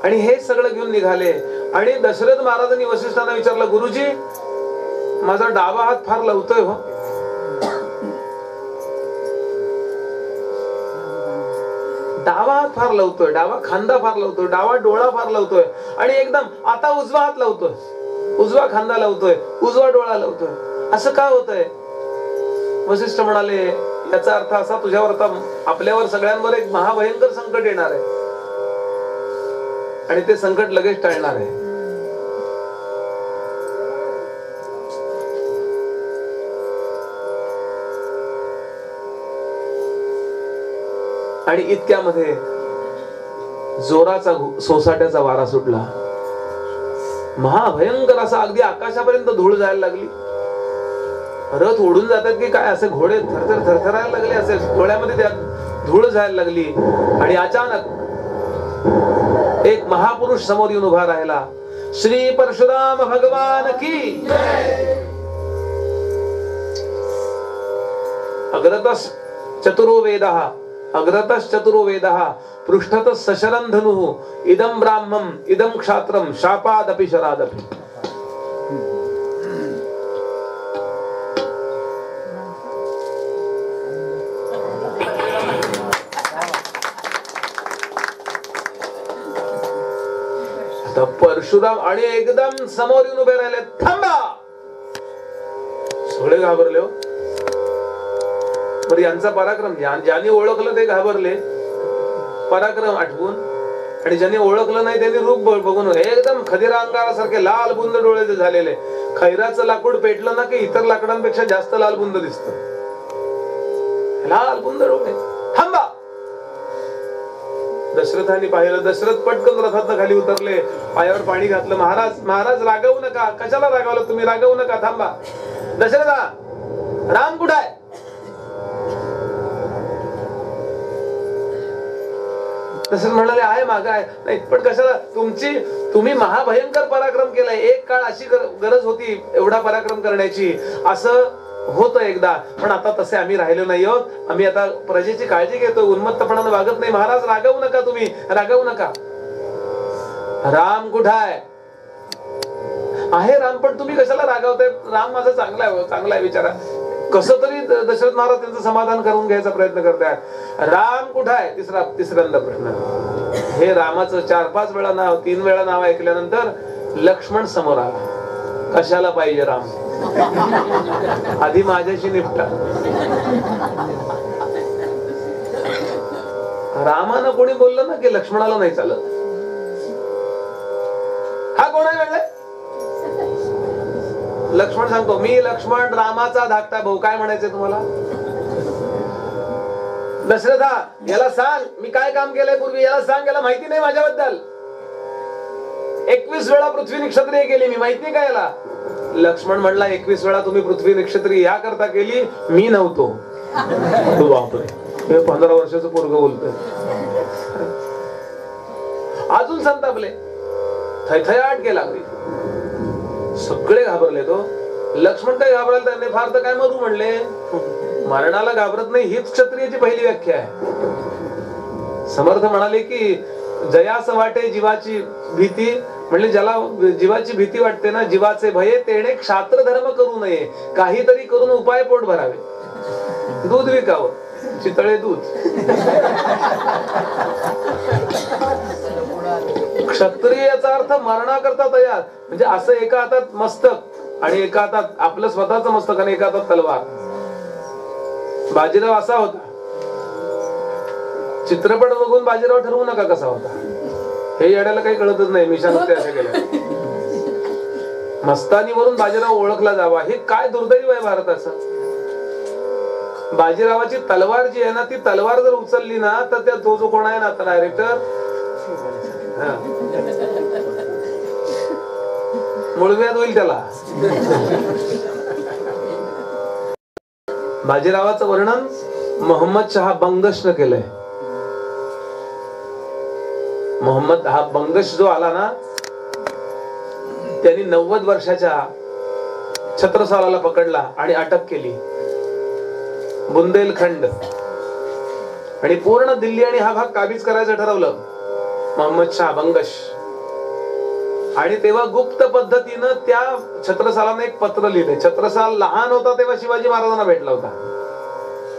[SPEAKER 1] आणि हे सगळं घेऊन निघाले. आणि दशरथ महाराजांनी वसिष्ठांना विचारलं, गुरुजी माझा डावा हात फार लवतोय हो. डावा हात फार लवतोय, डावा खांदा फार लवतोय, डावा डोळा फार लवतोय. आणि एकदम आता उजवा हात लावतोय, उजवा खांदा लावतोय, उजवा डोळा लावतोय. असं का होतंय? वसिष्ठ म्हणाले, याचा अर्थ असा, तुझ्यावर आता आपल्यावर सगळ्यांवर एक महाभयंकर संकट येणार आहे आणि ते संकट लगेच टळणार आहे. आणि इतक्यामध्ये जोराचा सोसाट्याचा वारा सुटला. महाभयंकर असा, अगदी आकाशापर्यंत धूळ जायला लागली. रथ ओढून जातात की काय, असे घोडे थरथर थरथरायला लागले. असे डोळ्यामध्ये त्यात धूळ जायला लागली. आणि अचानक एक महापुरुष समोर येऊन उभा राहिला. श्री परशुराम भगवान की. अग्रतस चतुरो वेदः, अग्रतस चतुरो वेदः, पृष्ठतस सशरं धनुः, इदं ब्राह्मम् इदं क्षात्रं शापादपि शरादपि. परशुराम आणि एकदम समोर येऊन उभे राहिले. थांबा. सगळे घाबरले. बरं, यांचा पराक्रम, ज्यांनी ओळखलं ते घाबरले, पराक्रम आठवून. आणि ज्यांनी ओळखलं नाही त्यांनी रूप बघून एकदम खदिरा अंगारासारखे लाल बुंद डोळे झालेले. खैराचं लाकूड पेटलं ना की इतर लाकडांपेक्षा जास्त लाल बुंद दिसत. लाल बुंद डोळे. थांबा. दशरथांनी पाहिलं. दशरथ पटकन रथातनं खाली उतरले, पायावर पाणी घातलं. महाराज महाराज रागवू नका. कशाला रागावलं तुम्ही? रागवू नका, थांबा. दशरथा, राम कुठं आहे? दशरथ म्हणाले, आहे मागं आहे. नाही पण कशाला? तुम्ही महाभयंकर पराक्रम केलाय. एक काळ अशी गरज होती एवढा पराक्रम करण्याची, असं होतं एकदा. पण आता तसे आम्ही राहिलो नाही आहोत. आम्ही आता प्रजेची काळजी घेतो, उन्मत्तपणानं वागत नाही. महाराज रागवू नका, तुम्ही रागवू नका. राम कुठं आहे? आहे राम, पण तुम्ही कशाला रागावताय? राम माझा चांगला आहे, चांगला आहे. विचारा. कसं तरी दशरथ महाराज त्यांचं समाधान करून घ्यायचा प्रयत्न करतायत. राम कुठं आहे? तिसऱ्यांदा प्रश्न. हे रामाचं 4-5 वेळा नाव, 3 वेळा नाव ऐकल्यानंतर लक्ष्मण समोर आला. कशाला पाहिजे राम? आधी माझ्याशी निपटा. रामानं कोणी बोललं ना की लक्ष्मणाला नाही चालत. हा कोण आहे म्हणलं? लक्ष्मण सांगतो, मी लक्ष्मण, रामाचा धाकटा भाऊ. काय म्हणायचंय तुम्हाला? दशरथा, याला सांग मी काय काम केलंय पूर्वी. याला सांग, याला माहिती नाही माझ्याबद्दल. 21 वेळा पृथ्वी निक्षत्रिय केली मी, माहित नाही का याला? लक्ष्मण म्हणला, 21 वेळा तुम्ही पृथ्वी निक्षत्रिय या करता केली, मी नव्हतो. बापरे, हे 15 वर्षाचं पोरगं बोलतोय. अजून संतापले, थैथयाट केला. सगळे घाबरले. तो लक्ष्मण काय घाबरायला त्यांनी? फार तर काय मरू म्हणले. मरणाला घाबरत नाही, हीच क्षत्रियाची पहिली व्याख्या आहे. समर्थ म्हणाले की जयास वाटे जीवाची भीती, म्हणजे ज्याला जीवाची भीती वाटते ना, जीवाचे भये तेणे क्षात्र धर्म करू नये, काहीतरी करून उपाय पोट भरावे. दूध विकावं, चितळे दूध. क्षत्रिय याचा अर्थ मरणाकरता तयार. म्हणजे असं एका हातात मस्तक आणि एका हातात आपलं स्वतःच मस्तक आणि एका हातात तलवार. बाजीराव असा होता. चित्रपट बघून बाजीराव ठरवू नका कसा होता. हे येड्याला काही कळतच नाही. मिशा नुसते असे केले. मस्तानीवरून बाजीराव ओळखला जावा, हे काय दुर्दैव आहे भारताचं. बाजीरावाची तलवार जी आहे ना, ती तलवार जर उचलली ना, तर त्या तो जो कोण आहे ना आता डायरेक्टर, मुळव्याध होईल त्याला. बाजीरावाचं वर्णन मोहम्मद शहा बंगशनं केलंय. मोहम्मद हा बंगश जो आला ना, त्यांनी 90 वर्षाच्या छत्रसालाला पकडला आणि अटक केली. बुंदेलखंड आणि पूर्ण दिल्ली आणि हा भाग काबीज करायचं ठरवलं मोहम्मद शाह बंगश. आणि तेव्हा गुप्त पद्धतीनं त्या छत्रसालाने एक पत्र लिहिले. छत्रसाल लहान होता तेव्हा शिवाजी महाराजांना भेटला होता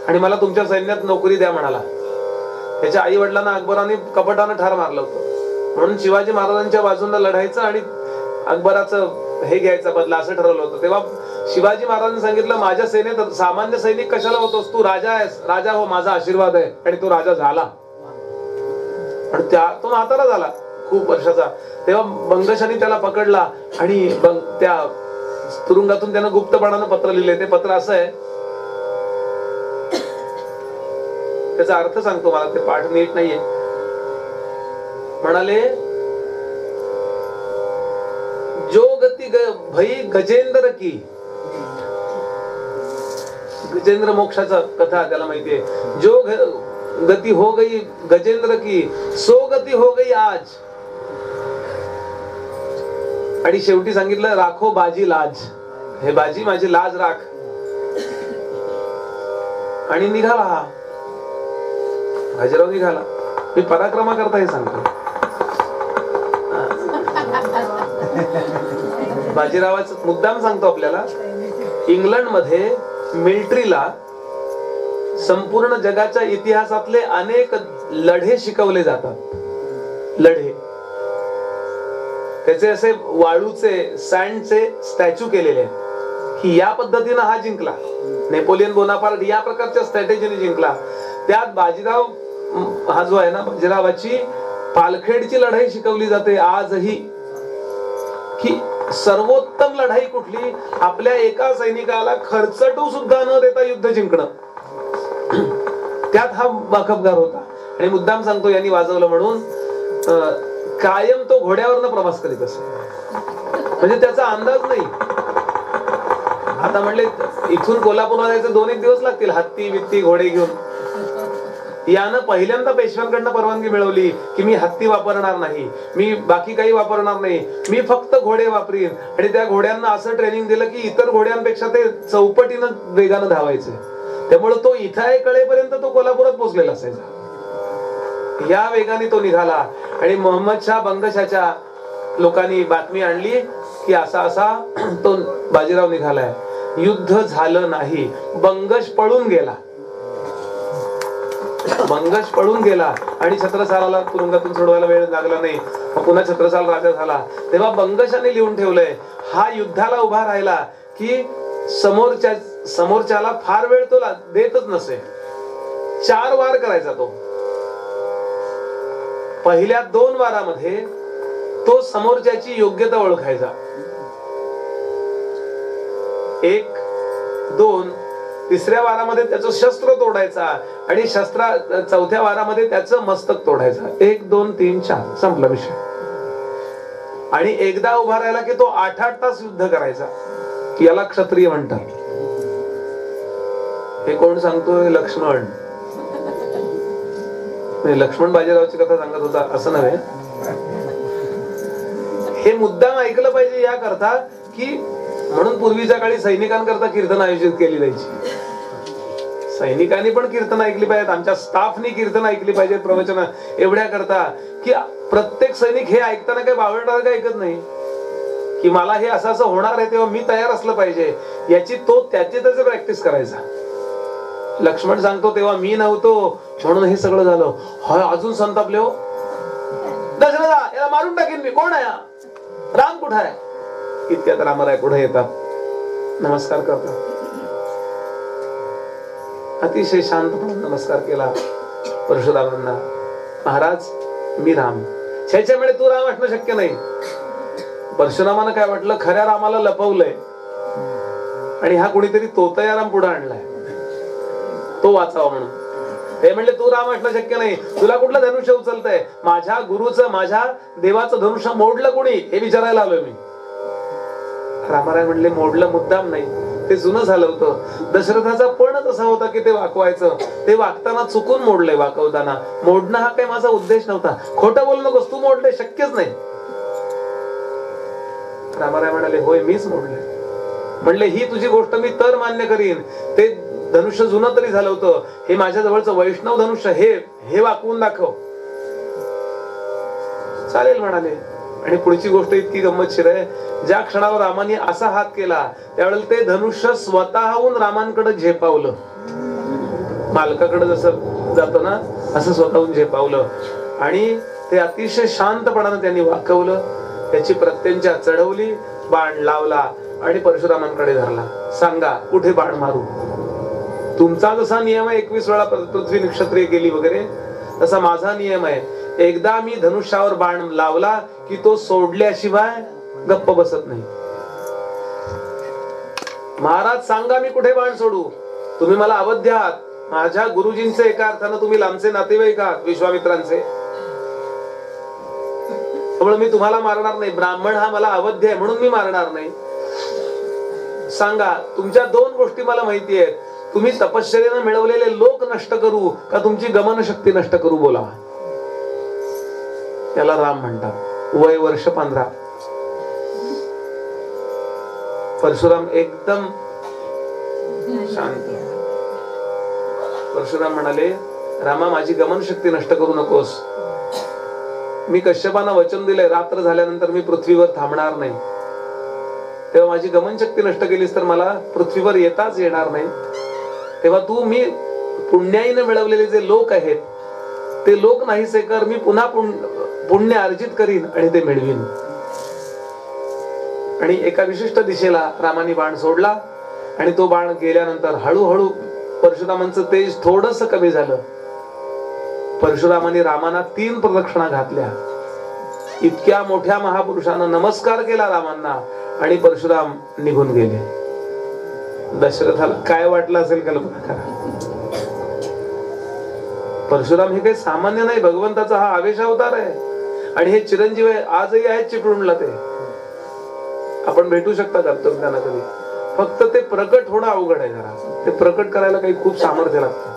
[SPEAKER 1] आणि मला तुमच्या सैन्यात नोकरी द्या म्हणाला. त्याच्या आई वडिलांना अकबराने कपटानं ठार मारलं होतं, म्हणून शिवाजी महाराजांच्या बाजूला लढायचं आणि अकबराचं हे घ्यायचा बदला असं ठरवलं होतं. तेव्हा शिवाजी महाराजांनी सांगितलं, माझ्या सेनेत सामान्य सैनिक कशाला होतोस, तू राजा आहेस. राजा हो, माझा आशीर्वाद आहे. आणि तो राजा झाला आणि तो म्हातारा झाला खूप वर्षाचा. तेव्हा बंगशाने त्याला पकडला आणि त्या तुरुंगातून त्यानं गुप्तपणानं पत्र लिहिले. ते पत्र असं आहे, त्याचा अर्थ सांगतो, मला ते पाठ नीट नाहीये. म्हणाले, जो गती भई गजेंद्र की, गजेंद्र मोक्षाचा कथा त्याला माहितीये. जो गती हो गई गजेंद्र की, सो गती हो गई आज. आणि शेवटी सांगितलं, राखो बाजी लाज. हे बाजी माझी लाज राख. आणि निघाला हा बाजीराव, निघाला. मी पराक्रमा करता हे सांगतो. बाजीरावाचा मुद्दाम सांगतो आपल्याला. इंग्लंड मध्ये मिलिटरीला संपूर्ण जगाच्या इतिहासातले अनेक लढे शिकवले जातात. लढे त्याचे असे वाळूचे, सँडचे स्टॅच्यू केलेले आहेत की या पद्धतीनं हा जिंकला. नेपोलियन बोनापार्ट या प्रकारच्या स्ट्रॅटेजीने जिंकला. त्यात बाजीराव हा जो आहे ना, बाजीरावाची पालखेडची लढाई शिकवली जाते आजही, की सर्वोत्तम लढाई कुठली, आपल्या एका सैनिकाला खर्चटू सुद्धा न देता युद्ध जिंकणं. त्यात हा बाखपगार होता. आणि मुद्दाम सांगतो, यांनी वाजवलं म्हणून कायम तो घोड्यावरनं प्रवास करीत असे. म्हणजे त्याचा अंदाज नाही. आता म्हणले इथून कोल्हापूरला जायचं 2-1 दिवस लागतील, हत्ती बित्ती घोडे घेऊन. यानं पहिल्यांदा पेशव्यांकडनं परवानगी मिळवली की मी हत्ती वापरणार नाही, मी बाकी काही वापरणार नाही, मी फक्त घोडे वापरीन. आणि त्या घोड्यांना असं ट्रेनिंग दिलं की इतर घोड्यांपेक्षा ते चौपटीनं वेगानं धावायचे. त्यामुळे तो इथं आहे कळेपर्यंत तो कोल्हापुरात पोहोचलेला असायचा. या वेगाने तो निघाला. आणि मोहम्मद शाह बंगशाच्या लोकांनी बातमी आणली की असा असा तो बाजीराव निघालाय. युद्ध झालं नाही, बंगश पळून गेला. बंगश पळून गेला आणि छत्रसालाला तुरुंगातून सोडवायला वेळ लागला नाही. पुन्हा छत्रसाल राजा झाला. तेव्हा बंगशाने लिहून ठेवलंय, हा युद्धाला उभा राहिला की समोरच्याला फार वेळ तो देतच नसे. 4 वार करायचा तो. पहिल्या 2 वारामध्ये तो समोरच्याची योग्यता ओळखायचा. 1, 2, 3ऱ्या वारामध्ये त्याचं शस्त्र तोडायचा आणि 4थ्या वारामध्ये त्याचं मस्तक तोडायचा. 1, 2, 3, 4 संपला विषय. आणि एकदा उभा राहिला की तो 8-8 तास युद्ध करायचा. याला क्षत्रिय म्हणतात. हे कोण सांगतोय? लक्ष्मण. लक्ष्मण बाजीरावची कथा सांगत होता असं नव्हे. हे मुद्दाम ऐकलं पाहिजे या करता की, म्हणून पूर्वीच्या काळी सैनिकांकरता कीर्तन आयोजित केली जायची. सैनिकांनी पण कीर्तन ऐकली पाहिजेत, आमच्या स्टाफनी कीर्तन ऐकली पाहिजेत प्रवचन एवढ्या करता की प्रत्येक सैनिक हे ऐकताना काही बावळटार काही ऐकत नाही की मला हे असं असं होणार आहे तेव्हा मी तयार असलं पाहिजे, याची तो त्याची त्याची प्रॅक्टिस करायचा. लक्ष्मण सांगतो तेव्हा मी नव्हतो म्हणून हे सगळं झालं. हा अजून संतापले हो. दशरथा याला मारून टाकेन मी, कोण आहे राम कुठं आहे? इतक्यात रामराय पुढे येतात, नमस्कार करतात. अतिशय शांतपणे नमस्कार केला परशुरामांना. महाराज मी राम. छेच्यामुळे तू राम असणं शक्य नाही. परशुरामानं काय वाटलं, खऱ्या रामाला लपवलंय आणि हा कुणीतरी तोतया राम पुढे आणलाय तो वाचावा म्हणून. हे म्हणले तू राम असणं शक्य नाही, तुला कुठलं धनुष्य उचलतंय? माझ्या गुरुचं माझ्या देवाचं धनुष्य मोडलं कोणी हे विचारायला आलोय मी. रामाराय म्हणले मोडलं मुद्दाम नाही, ते जुनं झालं होतं. दशरथाचा पणच असा होता की ते वाकवायचं, ते वागताना चुकून मोडलंय. वाकवताना मोडणं हा काही माझा उद्देश नव्हता. खोटं बोलू नकोस, तू मोडलंय, शक्यच नाही. रामाराय म्हणाले होय मीच मोडलंय. म्हणले ही तुझी गोष्ट मी तर मान्य करीन, ते धनुष्य जुनं तरी झालं होतं, हे माझ्या जवळचं वैष्णव धनुष्य हे वाकवून दाखव. चालेल म्हणाले. आणि पुढची गोष्ट इतकी गंमतशीर आहे, ज्या क्षणाला रामाने असा हात केला त्यावेळेला ते धनुष्य स्वतःहून रामांकडे झेपावलं. मालकाकडे जसं जातो ना असं स्वतःहून झेपावलं आणि ते अतिशय शांतपणाने त्यांनी वाकवलं. त्याची प्रत्यंचा चढवली, बाण लावला आणि परशुरामांकडे धरला. सांगा कुठे बाण मारू? तुमचा जसा नियम आहे 21 वेळा पृथ्वी नक्षत्रिय गेली वगैरे, तसा माझा नियम आहे, एकदा मी धनुष्यावर बाण लावला की तो सोडल्याशिवाय गप्प बसत नाही. महाराज सांगा मी कुठे बाण सोडू? तुम्ही मला अवध्य आहात, माझ्या गुरुजींचे एका अर्थानं तुम्ही लांबचे नातेवाईक आहात, विश्वामित्रांचे, त्यामुळे मी तुम्हाला मारणार नाही. ब्राह्मण हा मला अवध्य आहे म्हणून मी मारणार नाही. सांगा तुमच्या दोन गोष्टी मला माहिती आहेत, तुम्ही तपश्चर्याने मिळवलेले लोक नष्ट करू का तुमची गमन शक्ती नष्ट करू? बोला. त्याला राम म्हणतात. वय वर्ष 15. परशुराम एकदम शांत. परशुराम म्हणाले रामा माझी गमन शक्ती नष्ट करू नकोस. मी कश्यपांना वचन दिलंय रात्र झाल्यानंतर मी पृथ्वीवर थांबणार नाही. तेव्हा माझी गमन शक्ती नष्ट केलीस तर मला पृथ्वीवर येताच येणार नाही. तेव्हा तू मी पुण्याईने मिळवलेले जे लोक आहेत ते लोक नाहीसे कर, मी पुन्हा पुण्य अर्जित करीन आणि ते मिळवीन. आणि एका विशिष्ट दिशेला रामाने बाण सोडला आणि तो बाण गेल्यानंतर हळूहळू परशुरामांचं तेज थोडंसं कमी झालं. परशुरामाने रामांना 3 प्रदक्षिणा घातल्या. इतक्या मोठ्या महापुरुषानं नमस्कार केला रामांना आणि परशुराम निघून गेले. दशरथाला काय वाटलं असेल कल्पना करा. परशुराम हे काही सामान्य नाही, भगवंताचा हा आवेश अवतार आहे आणि हे चिरंजीव आहे, आजही आहेत चिपळूणला. ते आपण भेटू शकता का त्यांना कधी? फक्त ते प्रकट होणं अवघड आहे जरा. ते प्रकट करायला काही खूप सामर्थ्य लागतं.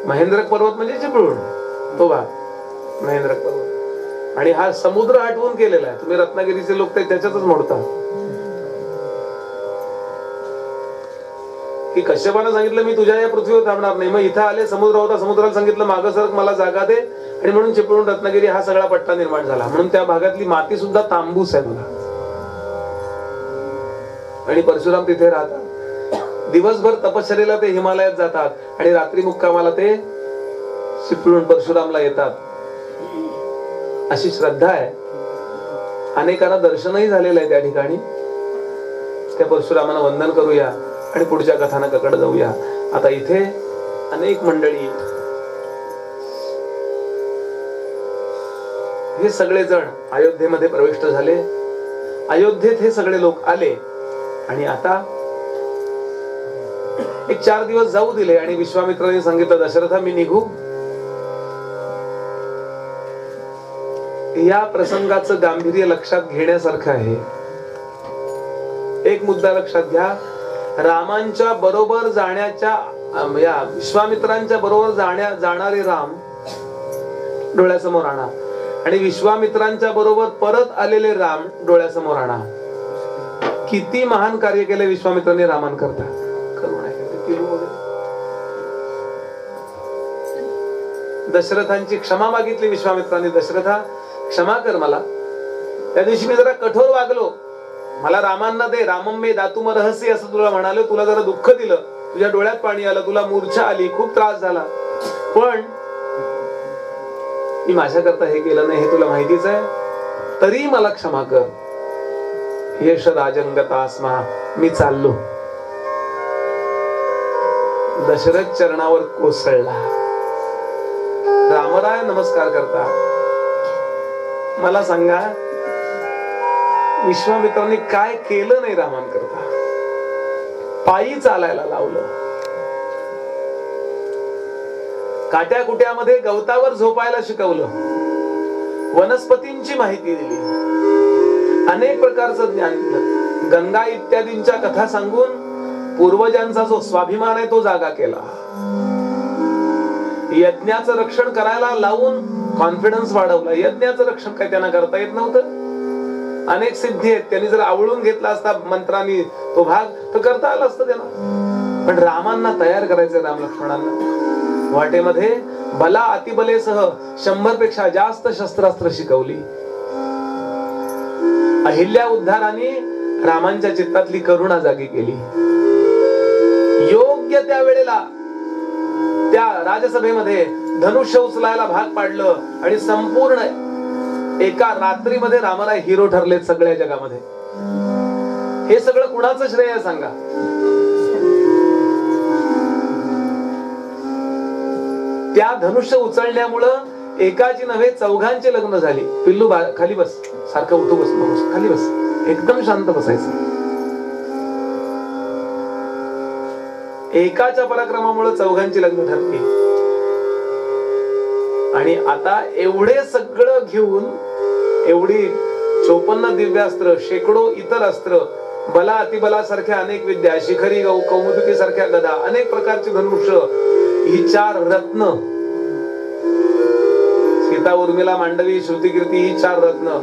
[SPEAKER 1] महेंद्रक पर्वत म्हणजे चिपळूण, तो भाग महेंद्रक पर्वत. आणि हा समुद्र आठवून केलेला आहे. तुम्ही रत्नागिरीचे लोक ते त्याच्यातच मोडतात की कश्यपानं सांगितलं मी तुझ्या या पृथ्वीवर थांबणार नाही, मग इथं आले, समुद्र होता, समुद्राला सांगितलं मागं सरक, मला जागा दे, आणि म्हणून चिपळूण रत्नागिरी हा सगळा पट्टा निर्माण झाला. म्हणून त्या भागातली माती सुद्धा तांबूस आहे बघा. आणि परशुराम तिथे राहतात. दिवसभर तपश्चर्येला ते हिमालयात जातात आणि रात्री मुक्कामाला ते चिपळूण परशुरामला येतात. अशी श्रद्धा आहे. अनेकांना दर्शनही झालेलं आहे त्या ठिकाणी. त्या परशुरामांना वंदन करूया आणि पुढच्या कथानकाकडे जाऊया. आता इथे अनेक मंडळी, हे सगळे जण अयोध्येमध्ये प्रविष्ट झाले. अयोध्येत हे सगळे लोक आले आणि आता एक 4 दिवस जाऊ दिले आणि विश्वामित्राने सांगितलं दशरथा मी निघू. या प्रसंगाचं गांभीर्य लक्षात घेण्यासारखं आहे. एक मुद्दा लक्षात घ्या, रामांच्या बरोबर जाण्याच्या या विश्वामित्रांच्या बरोबर जाणारे राम डोळ्यासमोर आणा आणि विश्वामित्रांच्या बरोबर परत आलेले राम डोळ्यासमोर आणा. किती महान कार्य केले विश्वामित्राने रामांकरता. करुणा केली वगैरे. दशरथांची क्षमा मागितली विश्वामित्राने. दशरथा क्षमा कर मला, त्या दिवशी मी जरा कठोर वागलो, मला रामांना दे, रामम मे दातुम रहस्य असं तुला म्हणालो, तुला जरा दुःख दिलं, तुझ्या डोळ्यात पाणी आलं, तुला मूर्छा आली, खूप त्रास झाला, पण मी माझ्या करता हे केलं नाही हे तुला माहितीच आहे, तरी मला क्षमा कर. यश राजंगतास्मा, मी चाललो. दशरथ चरणावर कोसळला. रामराय नमस्कार करता. मला सांगा विश्वामित्रांनी काय केलं नाही रामांकरता? पायी चालायला लावलं, काट्या कुट्यामध्ये गवतावर झोपायला शिकवलं, वनस्पतींची माहिती दिली, अनेक प्रकारचं ज्ञान दिलं, गंगा इत्यादींच्या कथा सांगून पूर्वजांचा जो स्वाभिमान आहे तो जागा केला, यज्ञाचं रक्षण करायला लावून कॉन्फिडन्स वाढवला. यज्ञाचं रक्षण काय त्यांना करता येत नव्हतं, अनेक सिद्धी आहेत, त्यांनी जर आवळून घेतला असता मंत्रांनी तो भाग तर करता आला असतं त्यांना. पण रामांना तयार करायचं, राम लक्ष्मणांना वाटेमध्ये बला अतिबलेसह 100 पेक्षा जास्त शस्त्रास्त्र शिकवली. अहिल्या उद्धाराने रामांच्या चित्तातली करुणा जागी केली. योग्य त्या वेळेला त्या राजसभेमध्ये धनुष्य उचलायला भाग पाडलं आणि संपूर्ण एका रात्रीमध्ये रामराय हिरो ठरलेत सगळ्या जगामध्ये. हे सगळं कुणाचं श्रेय आहे सांगा? त्या धनुष्य उचलण्यामुळं एकाची नव्हे 4घांचे लग्न झाली. पिल्लू खाली बस, सारखं उठू बस, खाली बस, एकदम शांत बसायचं. एकाच्या पराक्रमामुळे 4घांची लग्न ठरली. आणि आता एवढे सगळं घेऊन, एवढी 54 दिव्यास्त्र, शेकडो इतर अस्त्र, बला अतिबला सारख्या अनेक विद्या, शिखरी कौमुदकी सारख्या गदा, अनेक प्रकारची धनुष्य, ही 4 रत्न, सीता उर्मिला मांडवी श्रुतिकीर्ती, ही 4 रत्न,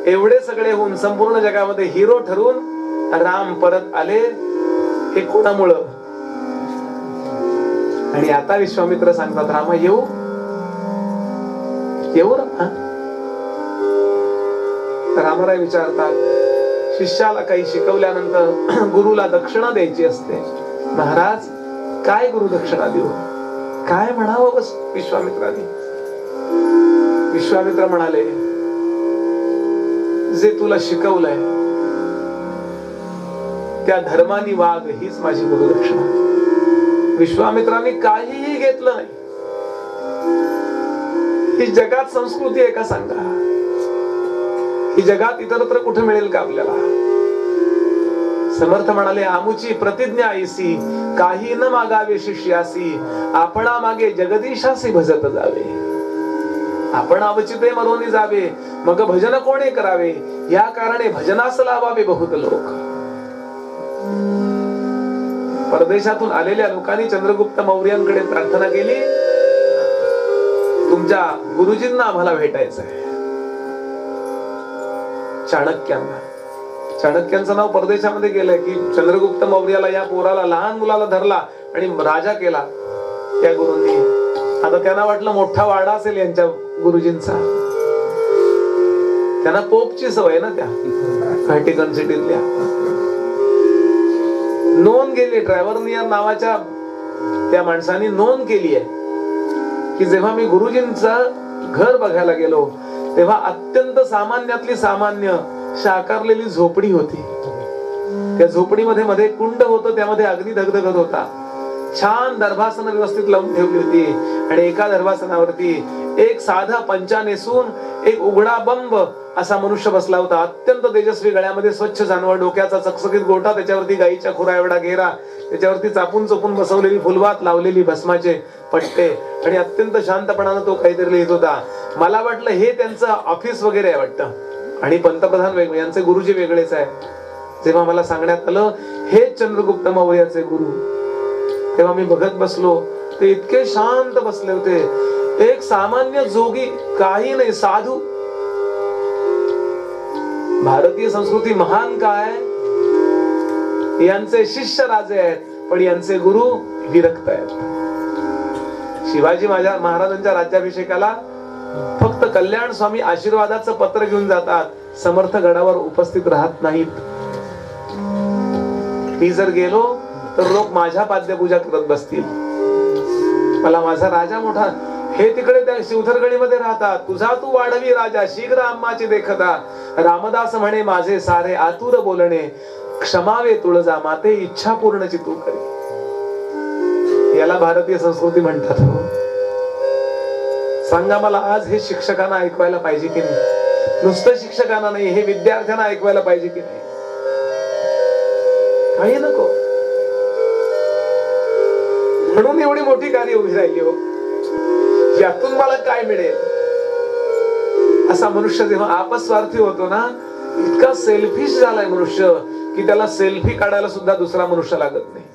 [SPEAKER 1] एवढे सगळे होऊन संपूर्ण जगामध्ये हिरो ठरून राम परत आले. हे कोणामुळं? आणि आता विश्वामित्र सांगतात, रामा येऊ येऊ ना. रामराय विचारतात, शिष्याला काही शिकवल्यानंतर गुरुला दक्षिणा द्यायची असते. महाराज काय गुरु दक्षिणा देऊ, काय म्हणावं बस विश्वामित्राने. विश्वामित्र म्हणाले, जे तुला शिकवलंय त्या धर्मानी वाघ, हीच माझी गुरुदक्षिणा. विश्वामित्रांनी काहीही घेतलं नाही. ही जगात संस्कृती आहे का सांगा? ही जगात इतरत्र कुठे मिळेल का आपल्याला? समर्थ म्हणाले, आमुची प्रतिज्ञा ऐसी, काही न मागावे शिष्यासी, आपणा मागे जगदीशासी भजत जावे. आपण अवचिते मरोनी जावे, मग भजन कोणे करावे, या कारणे भजनास लावावे बहुत लोक. परदेशातून आलेल्या लोकांनी चंद्रगुप्त मौर्यांकडे प्रार्थना केली, तुमच्या गुरुजींना आम्हाला भेटायचं आहे. चाणक्यांचं नाव परदेशामध्ये गेलंय की चंद्रगुप्त मौर्याला, या पोराला, लहान मुलाला धरला आणि राजा केला त्या गुरूंनी. आता त्यांना वाटलं मोठा वाडा असेल यांच्या गुरुजींचा. त्यांना पोपची सवय ना त्या व्हॅटिकन सिटीतल्या. नोंद गेली, ट्रॅव्हर्नियर नावाच्या त्या माणसाने नोंद केली आहे की जेव्हा मी गुरुजींचं घर बघायला गेलो तेव्हा अत्यंत सामान्यातली सामान्य साकारलेली झोपडी होती. त्या झोपडीमध्ये मध्ये कुंड होतं, त्यामध्ये अग्नी धगधगत होता. छान दर्भासन व्यवस्थित लावून ठेवली होती आणि एका दर्भासनावरती एक साधा पंचा नेसून एक उघडा बंब असा मनुष्य बसला होता. अत्यंत तेजस्वी, गळ्यामध्ये स्वच्छ जानवर, डोक्याचा चकचकीत गोटा, त्याच्यावरती गाईच्या खुरा एवढा घेरा, त्याच्यावरती चापून चोपून बसवलेली फुलवात, लावलेली भस्माचे पट्टे आणि अत्यंत शांतपणानं तो काहीतरी लिहित होता. मला वाटलं हे त्यांचं ऑफिस वगैरे आहे वाटतं आणि पंतप्रधान वेगळे, यांचे गुरुजी वेगळेच आहे. जेव्हा मला सांगण्यात आलं हे चंद्रगुप्त मौर्याचे गुरु, तेव्हा मी बघत बसलो. ते इतके शांत बसले होते, एक सामान्य जोगी, काही नाही, साधू. भारतीय संस्कृती महान काय यांचे शिष्य राजे आहेत, पण यांचे गुरु विरक्त आहेत. शिवाजी महाराजांच्या राज्याभिषेकाला फक्त कल्याण स्वामी आशीर्वादाचं पत्र घेऊन जातात, समर्थ गडावर उपस्थित राहत नाहीत. मी जर गेलो तर लोक माझ्या पाद्यपूजा करत बसतील, मला माझा राजा मोठा. हे तिकडे त्या शिवथरगडीमध्ये राहतात. तुझा तू वाढवी राजा शीघ्र आम्हाची देखता. रामदास म्हणे माझे सारे आतुर बोलणे, क्षमावे तुळजा माते इच्छा पूर्णची तू करी. याला भारतीय संस्कृती म्हणतात. हो, सांगा मला, आज हे शिक्षकांना ऐकवायला पाहिजे की नाही? नुसतं शिक्षकांना नाही, हे विद्यार्थ्यांना ऐकवायला पाहिजे की नाही? काही नको. म्हणून एवढी मोठी कार्य उभी राहिली. हो, यातून मला काय मिळेल असा मनुष्य जेव्हा अपस्वार्थी होतो ना, इतका सेल्फिश झालाय मनुष्य की त्याला सेल्फी काढायला सुद्धा दुसरा मनुष्य लागत नाही.